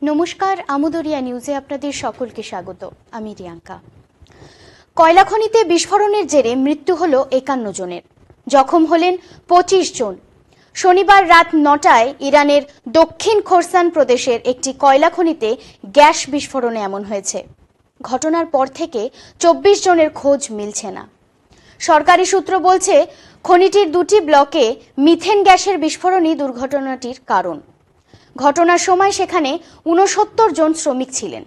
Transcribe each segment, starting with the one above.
নমস্কার, আমুদরিয়া নিউজে আপনাদের সকলকে স্বাগত। আমি রিয়াঙ্কা। কয়লা খনিতে বিস্ফোরণের জেরে মৃত্যু হল 51 জনের, জখম হলেন 25 জন। শনিবার রাত 9টায় ইরানের দক্ষিণ খোরসান প্রদেশের একটি কয়লা খনিতে গ্যাস বিস্ফোরণে এমন হয়েছে। ঘটনার পর থেকে 24 জনের খোঁজ মিলছে না। সরকারি সূত্র বলছে, খনিটির দুটি ব্লকে মিথেন গ্যাসের বিস্ফোরণই দুর্ঘটনাটির কারণ। ঘটনার সময় সেখানে 69 জন শ্রমিক ছিলেন।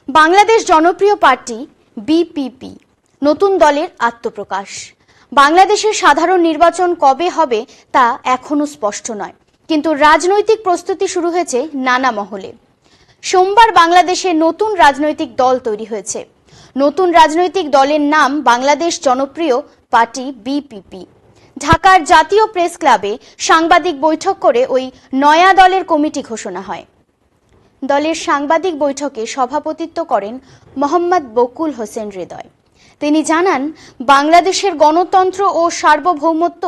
বাংলাদেশ জনপ্রিয় পার্টি বিপিপি নতুন দলের আত্মপ্রকাশ। বাংলাদেশের সাধারণ নির্বাচন কবে হবে তা এখনো স্পষ্ট নয়, কিন্তু রাজনৈতিক প্রস্তুতি শুরু হয়েছে নানা মহলে। সোমবার বাংলাদেশে নতুন রাজনৈতিক দল তৈরি হয়েছে। নতুন রাজনৈতিক দলের নাম বাংলাদেশ জনপ্রিয় পার্টি বিপিপি। ঢাকার জাতীয় প্রেস ক্লাবে সাংবাদিক বৈঠক করে ওই নয়া দলের কমিটি ঘোষণা হয়। দলের সাংবাদিক বৈঠকে সভাপতিত্ব করেন মোহাম্মদ বকুল হোসেন হৃদয়। তিনি জানান, বাংলাদেশের গণতন্ত্র ও সার্বভৌমত্ব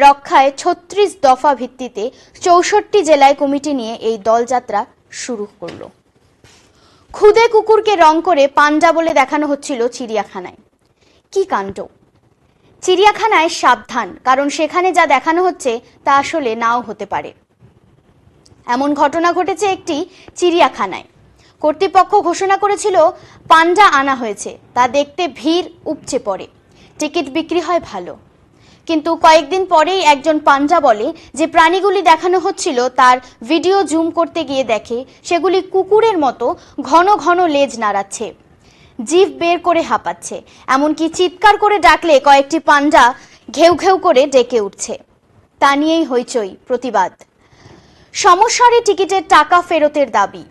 রক্ষায় 36 দফা ভিত্তিতে 64 জেলায় কমিটি নিয়ে এই দলযাত্রা শুরু করল। খুদে কুকুরকে রং করে পান্ডা বলে দেখানো হচ্ছিল চিড়িয়াখানায়। কি কাণ্ড! চিড়িয়াখানায় সাবধান, কারণ সেখানে যা দেখানো হচ্ছে তা আসলে নাও হতে পারে। এমন ঘটনা ঘটেছে একটি চিড়িয়াখানায়। কর্তৃপক্ষ ঘোষণা করেছিল পান্ডা আনা হয়েছে, তা দেখতে ভিড় উপচে পড়ে। টিকিট বিক্রি হয় ভালো, কিন্তু কয়েকদিন পরেই একজন পান্ডা বলে যে প্রাণীগুলি দেখানো হচ্ছিল তার ভিডিও জুম করতে গিয়ে দেখে সেগুলি কুকুরের মতো ঘন ঘন লেজ নাড়াচ্ছে, জিভ বের করে হাঁপাচ্ছে, এমনকি চিৎকার করে ডাকলে কয়েকটি পান্ডা ঘেউ ঘেউ করে ডেকে উঠছে। তা নিয়েই হইচই, প্রতিবাদ। সমস্যারে টিকিটের টাকা ফেরতের দাবি।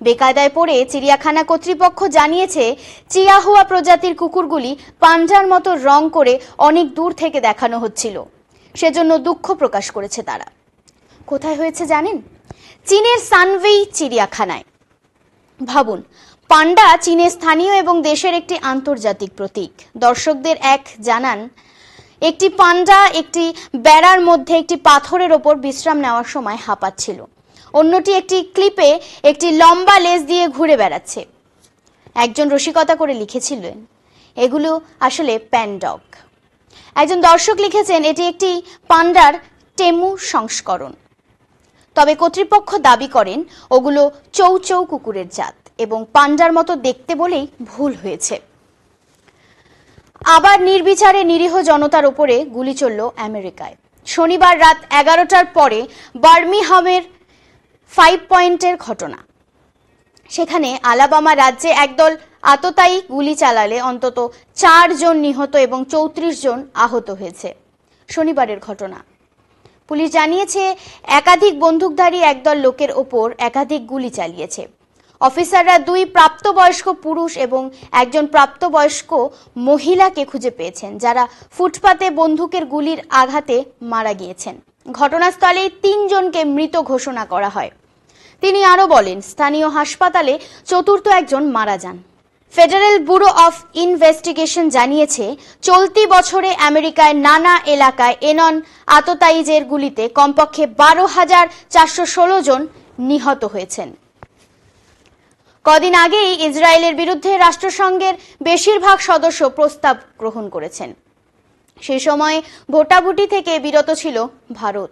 বেকায়দায় পড়ে চিড়িয়াখানা কর্তৃপক্ষ জানিয়েছে, চিয়াহুয়া প্রজাতির কুকুরগুলি পান্ডার মতো রং করে অনেক দূর থেকে দেখানো হচ্ছিল, সেজন্য দুঃখ প্রকাশ করেছে তারা। কোথায় হয়েছে জানেন? চীনের সানভেই চিড়িয়াখানায়। ভাবুন, পান্ডা চীনের স্থানীয় এবং দেশের একটি আন্তর্জাতিক প্রতীক। দর্শকদের এক জানান, একটি পান্ডা একটি বেড়ার মধ্যে একটি পাথরের ওপর বিশ্রাম নেওয়ার সময় হাঁপাচ্ছিল, অন্যটি একটি ক্লিপে একটি লম্বা লেজ দিয়ে ঘুরে বেড়াচ্ছে। একজন রসিকতা করে লিখেছিলেন, এগুলো আসলে প্যান্ডগ। একজন দর্শক লিখেছেন, এটি একটি পান্ডার টেমু সংস্করণ। তবে কর্তৃপক্ষ দাবি করেন ওগুলো চৌচৌ কুকুরের জাত এবং পান্ডার মতো দেখতে বলেই ভুল হয়েছে। আবার নির্বিচারে নিরীহ জনতার উপরে গুলি চলল আমেরিকায়। শনিবার রাত 11টার পরে বার্মিংহামের 5 পয়েন্টের ঘটনা। সেখানে আলাবামা রাজ্যে একদল আততায়ী গুলি চালালে অন্তত 4 জন নিহত এবং 34 জন আহত হয়েছে। শনিবারের ঘটনা। পুলিশ জানিয়েছে, একাধিক বন্দুকধারী একদল লোকের ওপর একাধিক গুলি চালিয়েছে। অফিসাররা 2 প্রাপ্তবয়স্ক পুরুষ এবং একজন প্রাপ্তবয়স্ক মহিলাকে খুঁজে পেয়েছেন, যারা ফুটপাতে বন্দুকের গুলির আঘাতে মারা গিয়েছেন। ঘটনাস্থলেই 3 জনকে মৃত ঘোষণা করা হয়। তিনি আরও বলেন, স্থানীয় হাসপাতালে চতুর্থ একজন মারা যান। ফেডারেল ব্যুরো অফ ইনভেস্টিগেশন জানিয়েছে, চলতি বছরে আমেরিকায় নানা এলাকায় এনন আততায়ীদের গুলিতে কমপক্ষে 12,416 জন নিহত হয়েছেন। কদিন আগেই ইসরায়েলের বিরুদ্ধে রাষ্ট্রসংঘের বেশিরভাগ সদস্য প্রস্তাব গ্রহণ করেছেন। সেই সময় ভোটাভুটি থেকে বিরত ছিল ভারত।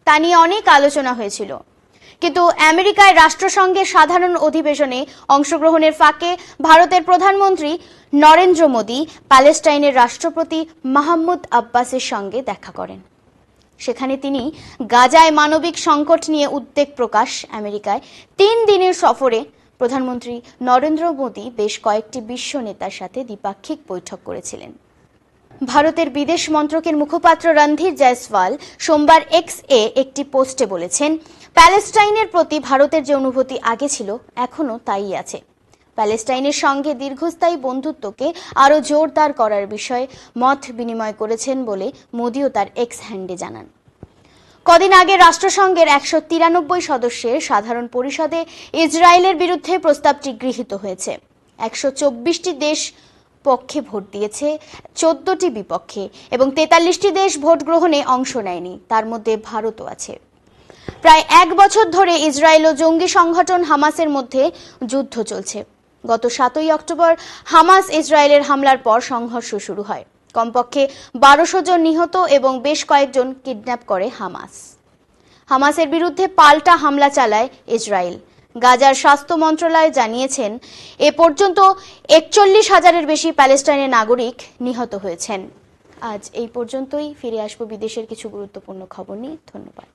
তা নিয়ে অনেক আলোচনা হয়েছিল, কিন্তু আমেরিকায় রাষ্ট্রসংঘের সাধারণ অধিবেশনে অংশগ্রহণের ফাঁকে ভারতের প্রধানমন্ত্রী নরেন্দ্র মোদী প্যালেস্টাইনের রাষ্ট্রপতি মাহমুদ আব্বাসের সঙ্গে দেখা করেন। সেখানে তিনি গাজায় মানবিক সংকট নিয়ে উদ্বেগ প্রকাশ। আমেরিকায় 3 দিনের সফরে প্রধানমন্ত্রী নরেন্দ্র মোদী বেশ কয়েকটি বিশ্ব নেতার সাথে দ্বিপাক্ষিক বৈঠক করেছিলেন। ভারতের বিদেশ মন্ত্রকের মুখপাত্র রণধীর জয়সওয়াল সোমবার এক্স-এ একটি পোস্টে বলেছেন, প্যালেস্টাইনের প্রতি ভারতের যে অনুভূতি আগে ছিল এখনো তাই আছে। প্যালেস্টাইনের সঙ্গে দীর্ঘস্থায়ী বন্ধুত্বকে আরও জোরদার করার বিষয়ে মত বিনিময় করেছেন বলে মোদিও তার এক্স হ্যান্ডে জানান। কদিন আগে রাষ্ট্রসংঘের 193 সদস্যের সাধারণ পরিষদে ইসরায়েলের বিরুদ্ধে প্রস্তাবটি গৃহীত হয়েছে। 124টি দেশ পক্ষে ভোট দিয়েছে, 14টি বিপক্ষে এবং 43টি দেশ ভোট গ্রহণে অংশ নেয়নি, তার মধ্যে ভারতও আছে। প্রায় 1 বছর ধরে ইসরায়েল ও জঙ্গি সংগঠন হামাসের মধ্যে যুদ্ধ চলছে। গত 7ই অক্টোবর হামাস ইসরায়েলের হামলার পর সংঘর্ষ শুরু হয়। কমপক্ষে 1200 জন নিহত এবং বেশ কয়েকজন কিডন্যাপ করে হামাস। হামাসের বিরুদ্ধে পাল্টা হামলা চালায় ইসরায়েল। গাজার স্বাস্থ্য মন্ত্রণালয় জানিয়েছেন, এ পর্যন্ত 41,000-এর বেশি প্যালেস্টাইনের নাগরিক নিহত হয়েছেন। আজ এই পর্যন্তই। ফিরে আসবো বিদেশের কিছু গুরুত্বপূর্ণ খবর নিয়ে। ধন্যবাদ।